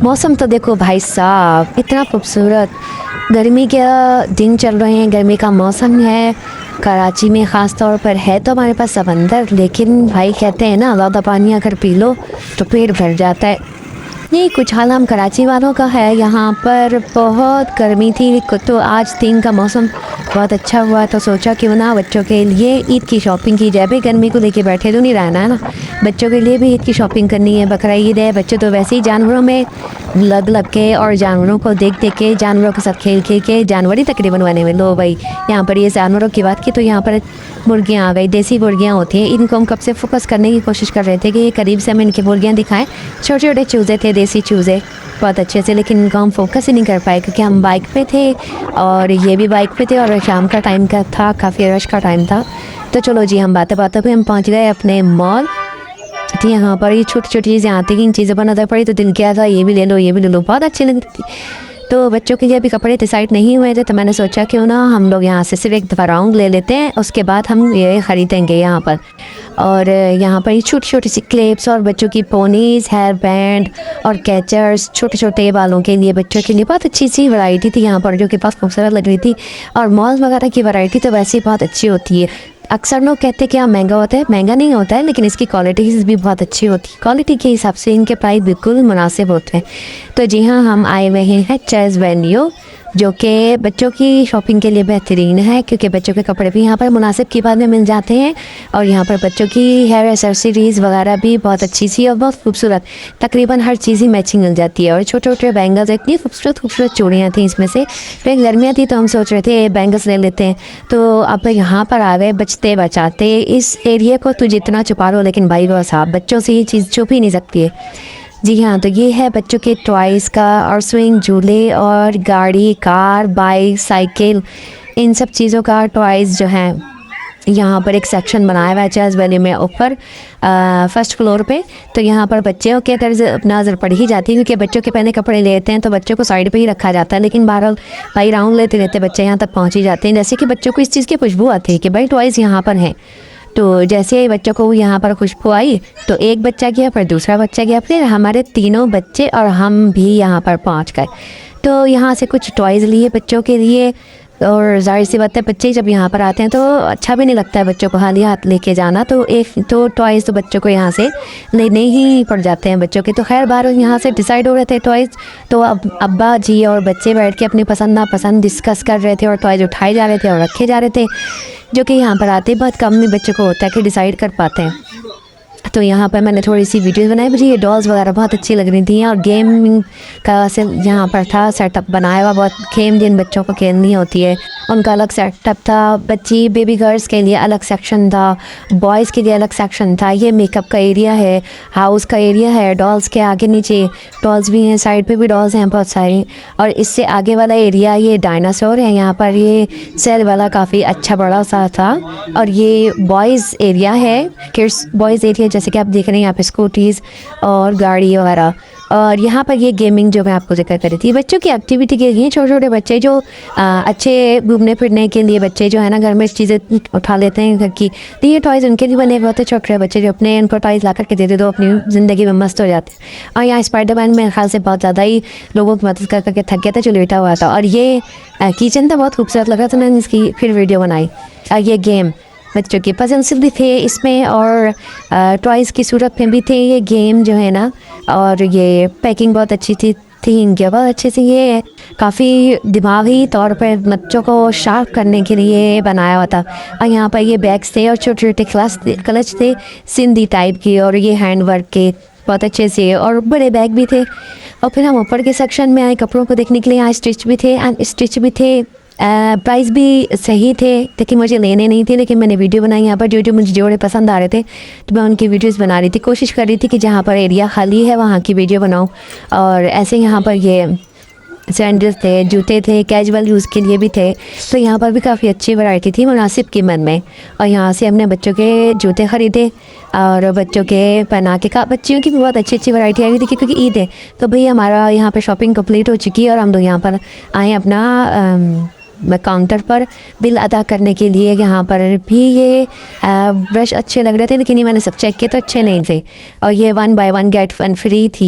मौसम तो देखो भाई साहब इतना खूबसूरत, गर्मी के दिन चल रहे हैं, गर्मी का मौसम है कराची में ख़ास तौर पर। है तो हमारे पास समंदर, लेकिन भाई कहते हैं ना ज़्यादा पानी अगर पी लो तो पेट भर जाता है। नहीं, कुछ हाल हम कराची वालों का है। यहाँ पर बहुत गर्मी थी, तो आज दिन का मौसम बहुत अच्छा हुआ, तो सोचा क्यों ना बच्चों के लिए ईद की शॉपिंग की जाए। भाई गर्मी को लेके बैठे तो नहीं रहना है ना, बच्चों के लिए भी ईद की शॉपिंग करनी है। बकरा ईद है, बच्चे तो वैसे ही जानवरों में लग लग के और जानवरों को देख देख के, जानवरों के साथ खेल खेल के जानवर ही तकरीबन बने हुए। लो भाई, यहाँ पर ये जानवरों की बात की तो यहाँ पर मुर्गियाँ आ गई, देसी मुर्गियाँ होती हैं। इनको हम कब से फोकस करने की कोशिश कर रहे थे कि ये करीब से हम इनकी मुर्गियाँ दिखाएं। छोटे छोटे चूज़े थे, देसी चूज़े बहुत अच्छे से, लेकिन इनको हम फोकस ही नहीं कर पाए क्योंकि हम बाइक पे थे और ये भी बाइक पे थे और शाम का टाइम का था, काफ़ी रश का टाइम था। तो चलो जी, हम बातें बातों पे हम पहुंच गए अपने मॉल। तो यहाँ पर ये छोटी छोटी चीज़ें आती हैं, इन चीज़ों पर नज़र पड़ी तो दिल किया था ये भी ले लो, ये भी ले लो, बहुत अच्छी लग रही थी। तो बच्चों के लिए अभी कपड़े डिसाइड नहीं हुए थे, तो मैंने सोचा क्यों ना हम लोग यहाँ से सिर्फ एक दफ़ा राउंड ले लेते हैं, उसके बाद हम ये ख़रीदेंगे यहाँ पर। और यहाँ पर ये छोटी छोटी सी क्लिप्स और बच्चों की पोनीज़, हेयर बैंड और कैचर्स, छोटे छोटे बालों के लिए बच्चों के लिए बहुत अच्छी सी वैरायटी थी यहाँ पर, जो कि बहुत खूबसूरत लग रही थी। और मॉल वगैरह की वैरायटी तो वैसे ही बहुत अच्छी होती है। अक्सर लोग कहते हैं कि हाँ महंगा होता है, महंगा नहीं होता है, लेकिन इसकी क्वालिटी भी बहुत अच्छी होती है। क्वालिटी के हिसाब से इनके प्राइस बिल्कुल मुनासिब होते हैं। तो जी हाँ, हम आए हुए हैं चेज़ वेन्यू, जो कि बच्चों की शॉपिंग के लिए बेहतरीन है क्योंकि बच्चों के कपड़े भी यहाँ पर मुनासिब कीमत में मिल जाते हैं। और यहाँ पर बच्चों की हेयर एक्सेसरीज़ वगैरह भी बहुत अच्छी सी और बहुत खूबसूरत, तकरीबन हर चीज़ ही मैचिंग मिल जाती है। और छोटे छोटे बैंगल्स, इतनी खूबसूरत खूबसूरत चूड़ियाँ थी इसमें से। फिर गर्मियाँ थी तो हम सोच रहे थे बैंगल्स ले लेते हैं। तो अब यहाँ पर आ गए बचते बचाते, इस एरिया को तो जितना छुपा लो, लेकिन भाई वो साहब बच्चों से ये चीज़ छुप ही नहीं सकती है। जी हाँ, तो ये है बच्चों के टॉयज़ का और स्विंग झूले और गाड़ी, कार, बाइक, साइकिल, इन सब चीज़ों का टॉयज़ जो हैं यहाँ पर एक सेक्शन बनाया हुआ है चेज़ वैली में ऊपर फर्स्ट फ्लोर पे। तो यहाँ पर बच्चों के अगर नज़र पड़ ही जाती है क्योंकि बच्चों के पहले कपड़े लेते हैं तो बच्चों को साइड पे ही रखा जाता है, लेकिन बहरहाल भाई राउंड लेते लेते बच्चे यहाँ तक पहुँच ही जाते हैं। जैसे कि बच्चों को इस चीज़ की खुशबू आती है कि भाई टॉयज़ यहाँ पर हैं। तो जैसे ही बच्चों को यहाँ पर खुशबू आई तो एक बच्चा गया, फिर दूसरा बच्चा गया, फिर हमारे तीनों बच्चे और हम भी यहाँ पर पहुँच गए। तो यहाँ से कुछ टॉयज़ लिए बच्चों के लिए, और जाहिर सी बात है बच्चे जब यहाँ पर आते हैं तो अच्छा भी नहीं लगता है बच्चों को खाली हाथ लेके जाना, तो एक तो टॉयज़ तो बच्चों को यहाँ से लेने ही पड़ जाते हैं बच्चों के। तो खैर बार यहाँ से डिसाइड हो रहे थे टॉयज़, तो अब अब्बा जी और बच्चे बैठ के अपनी पसंद नापसंद डिस्कस कर रहे थे और टॉयज़ उठाए जा रहे थे और रखे जा रहे थे, जो कि यहाँ पर आते बहुत कम ही बच्चों को होता है कि डिसाइड कर पाते हैं। तो यहाँ पर मैंने थोड़ी सी वीडियोस बनाई, मुझे ये डॉल्स वगैरह बहुत अच्छी लग रही थी। और गेमिंग का से यहाँ पर था सेटअप बनाया हुआ, बहुत गेम जिन बच्चों को खेलनी होती है उनका अलग सेटअप था। बच्ची बेबी गर्ल्स के लिए अलग सेक्शन था, बॉयज़ के लिए अलग सेक्शन था। ये मेकअप का एरिया है, हाउस का एरिया है, डॉल्स के आगे नीचे डॉल्स भी हैं, साइड पे भी डॉल्स हैं बहुत सारी। और इससे आगे वाला एरिया ये डायनासोर है, यहाँ पर ये सेल वाला काफ़ी अच्छा बड़ा सा था। और ये बॉयज़ एरिया है, किड्स बॉयज़ एरिया, जैसे कि आप देख रहे हैं यहाँ पे स्कूटीज़ और गाड़ी वगैरह। और यहाँ पर ये गेमिंग जो मैं आपको जिक्र कर रही थी, बच्चों की एक्टिविटी के लिए छोटे छोटे बच्चे जो अच्छे घूमने फिरने के लिए बच्चे जो है ना घर में चीज़ें उठा लेते हैं घर की, तो ये टॉयज़ उनके लिए बने हुए होते हैं। छोटे बच्चे जो अपने उनको टॉयज़ ला करके दे दो, अपनी ज़िंदगी में मस्त हो जाते हैं। और यहाँ स्पाइडरमैन मेरे ख्याल से बहुत ज़्यादा ही लोगों की मदद कर करके थक गया था, जो लेटा हुआ था। और ये किचन था, बहुत खूबसूरत लग रहा था, मैंने इसकी फिर वीडियो बनाई। ये गेम बच्चों के पजल्स भी थे इसमें और टॉयज़ की सूरत में भी थे ये गेम जो है ना। और ये पैकिंग बहुत अच्छी थी इनके, बहुत अच्छे से ये काफ़ी दिमागी तौर पर बच्चों को शार्प करने के लिए बनाया हुआ था। और यहाँ पर ये बैग्स थे और छोटे छोटे क्लच थे सिंधी टाइप की, और ये हैंड वर्क के बहुत अच्छे से, और बड़े बैग भी थे। और फिर हम ऊपर के सेक्शन में आए कपड़ों को देखने के लिए, यहाँ स्टिच भी थे, अनस्टिच भी थे। प्राइस भी सही थे, लेकिन मुझे लेने नहीं थे, लेकिन मैंने वीडियो बनाई यहाँ पर। जो मुझे जोड़े पसंद आ रहे थे तो मैं उनकी वीडियोस बना रही थी, कोशिश कर रही थी कि जहाँ पर एरिया खाली है वहाँ की वीडियो बनाऊँ। और ऐसे यहाँ पर ये सैंडल्स थे, जूते थे, कैजुअल यूज़ के लिए भी थे। तो यहाँ पर भी काफ़ी अच्छी वैरायटी थी मुनासिब कीमत में। और यहाँ से हमने बच्चों के जूते ख़रीदे और बच्चों के पहना के बच्चियों की भी बहुत अच्छी अच्छी वैरायटी आई हुई थी क्योंकि ईद है। तो भाई हमारा यहाँ पर शॉपिंग कंप्लीट हो चुकी है और हम लोग यहाँ पर आए अपना काउंटर पर बिल अदा करने के लिए। यहाँ पर भी ये ब्रश अच्छे लग रहे थे, लेकिन ये मैंने सब चेक किए तो अच्छे नहीं थे। और ये 1 बाय 1 गेट 1 फ्री थी।